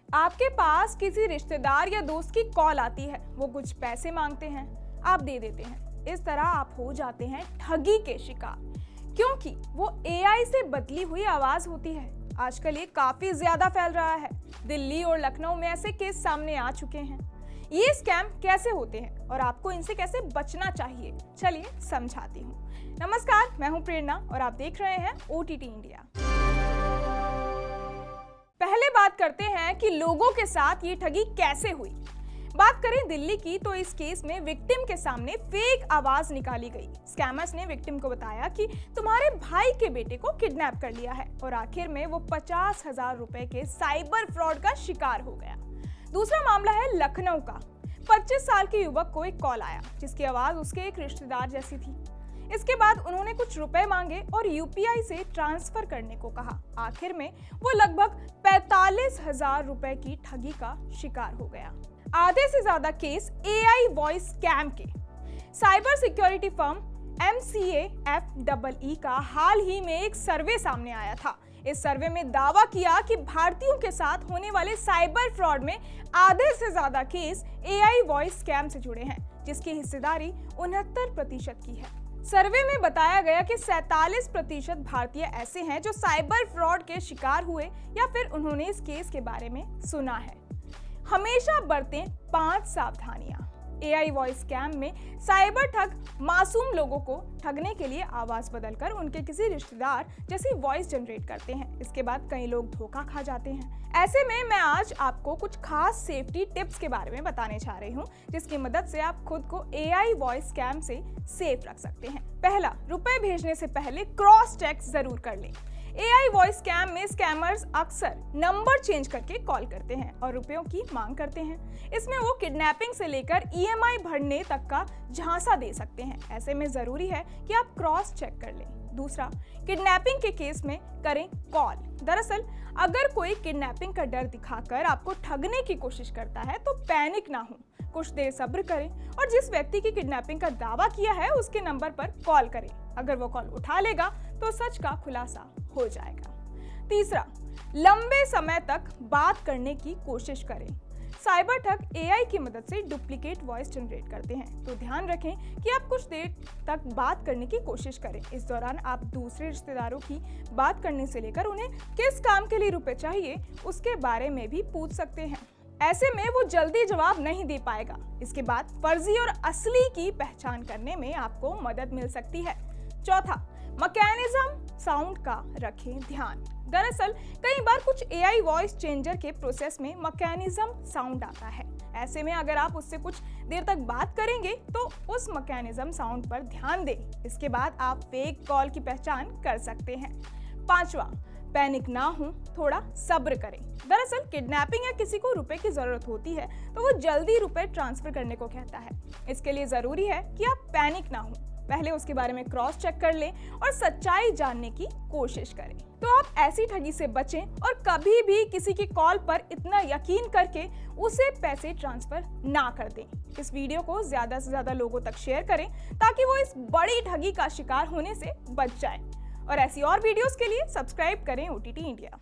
आपके पास किसी रिश्तेदार या दोस्त की कॉल आती है, वो कुछ पैसे मांगते हैं, आप दे देते हैं। इस तरह आप हो जाते हैं ठगी के शिकार, क्योंकि वो एआई से बदली हुई आवाज होती है। आजकल ये काफी ज्यादा फैल रहा है। दिल्ली और लखनऊ में ऐसे केस सामने आ चुके हैं। ये स्कैम कैसे होते हैं और आपको इनसे कैसे बचना चाहिए, चलिए समझाती हूँ। नमस्कार, मैं हूँ प्रेरणा और आप देख रहे हैं OTT इंडिया। पहले बात करते हैं कि लोगों के साथ ये ठगी कैसे हुई। बात करें दिल्ली की, तो इस केस में विक्टिम के सामने फेक आवाज निकाली गई। स्कैमर्स ने विक्टिम को बताया कि तुम्हारे भाई के बेटे को किडनैप कर लिया है और आखिर में वो 50,000 रुपए के साइबर फ्रॉड का शिकार हो गया। दूसरा मामला है लखनऊ का। 25 साल के युवक को एक कॉल आया जिसकी आवाज उसके एक रिश्तेदार जैसी थी। इसके बाद उन्होंने कुछ रुपए मांगे और यूपीआई से ट्रांसफर करने को कहा। आखिर में वो लगभग 45,000 रुपए की ठगी का शिकार हो गया। आधे से ज्यादा केस एआई वॉइस स्कैम के। साइबर सिक्योरिटी फर्म MCAFEE का हाल ही में एक सर्वे सामने आया था। इस सर्वे में दावा किया कि भारतीयों के साथ होने वाले साइबर फ्रॉड में आधे से ज्यादा केस एआई वॉइस स्कैम से जुड़े हैं, जिसकी हिस्सेदारी 69% की है। सर्वे में बताया गया कि 47% भारतीय ऐसे हैं जो साइबर फ्रॉड के शिकार हुए या फिर उन्होंने इस केस के बारे में सुना है। हमेशा बरतें 5 सावधानियां। एआई वॉइस स्कैम में साइबर ठग मासूम लोगों को ठगने के लिए आवाज बदलकर उनके किसी रिश्तेदार जैसी वॉइस जनरेट करते हैं। इसके बाद कई लोग धोखा खा जाते हैं। ऐसे में मैं आज आपको कुछ खास सेफ्टी टिप्स के बारे में बताने जा रही हूँ, जिसकी मदद से आप खुद को एआई वॉइस स्कैम से सेफ रख सकते हैं। पहला, रुपए भेजने से पहले क्रॉस चेक जरूर कर लें। एआई वॉइस स्कैम में स्कैमर्स अक्सर नंबर चेंज करके कॉल करते हैं और रुपयों की मांग करते हैं। इसमें वो किडनैपिंग से लेकर EMI भरने तक का झांसा दे सकते हैं। ऐसे में जरूरी है कि आप क्रॉस चेक कर लें। दूसरा, किडनैपिंग के केस में करें कॉल। दरअसल अगर कोई किडनैपिंग का डर दिखाकर आपको ठगने की कोशिश करता है तो पैनिक ना हो, कुछ देर सब्र करें और जिस व्यक्ति की किडनैपिंग का दावा किया है उसके नंबर पर कॉल करें। अगर वो कॉल उठा लेगा तो सच का खुलासा हो जाएगा। तीसरा, लंबे समय तक बात करने की कोशिश करें। साइबर ठग एआई की मदद से डुप्लीकेट वॉइस जनरेट करते हैं, तो ध्यान रखें कि आप कुछ देर तक बात करने की कोशिश करें। इस दौरान आप दूसरे रिश्तेदारों की बात करने से लेकर उन्हें किस काम के लिए रुपए चाहिए उसके बारे में भी पूछ सकते हैं। ऐसे में वो जल्दी जवाब नहीं दे पाएगा। इसके बाद फर्जी और असली की पहचान करने में आपको मदद मिल सकती है। चौथा, मैकेनिज्म साउंड का रखें ध्यान। दरअसल कई बार कुछ एआई वॉइस चेंजर के प्रोसेस में मैकेनिज्म साउंड आता है। ऐसे में अगर आप उससे कुछ देर तक बात करेंगे तो उस मैकेनिज्म साउंड पर ध्यान दें। इसके बाद आप फेक कॉल की पहचान कर सकते हैं। पांचवा, पैनिक ना हो, थोड़ा सब्र करें। दरअसल किडनैपिंग या किसी को रुपए की जरूरत होती है तो वो जल्दी रुपए ट्रांसफर करने को कहता है। इसके लिए जरूरी है कि आप पैनिक ना हो, पहले उसके बारे में क्रॉस चेक कर लें और सच्चाई जानने की कोशिश करें। तो आप ऐसी ठगी से बचें और कभी भी किसी की कॉल पर इतना यकीन करके उसे पैसे ट्रांसफर ना कर दें। इस वीडियो को ज्यादा से ज्यादा लोगों तक शेयर करें ताकि वो इस बड़ी ठगी का शिकार होने से बच जाए। और ऐसी और वीडियोस के लिए सब्सक्राइब करें OTT इंडिया।